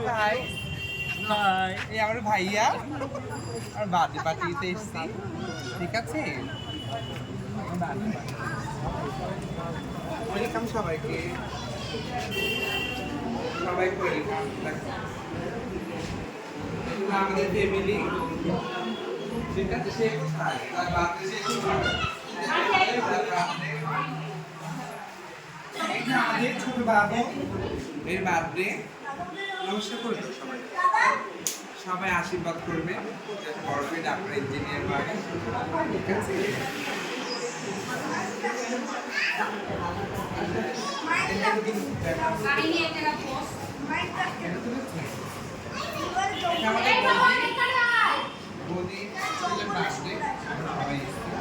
ভাই এই আমার ভাইয়া আর বাদি পার্টিতে এসছি, ঠিক আছে? ওয়েলকাম সবাইকে, সবাইকে ওয়েলকাম। আমাদের ফ্যামিলি, ঠিক আছে? সে কোথায়? তার বাড়িতে সে কোথায়? এটা আমাদের ছোট বাবু এর বার্থডে। নমস্কার করে দাও সবাই, সবাই আশীর্বাদ করবে বড় করে ডাক্তার ইঞ্জিনিয়ার বাড়ি, ঠিক আছে? বৌদি বার্থডে সবাই এসছে।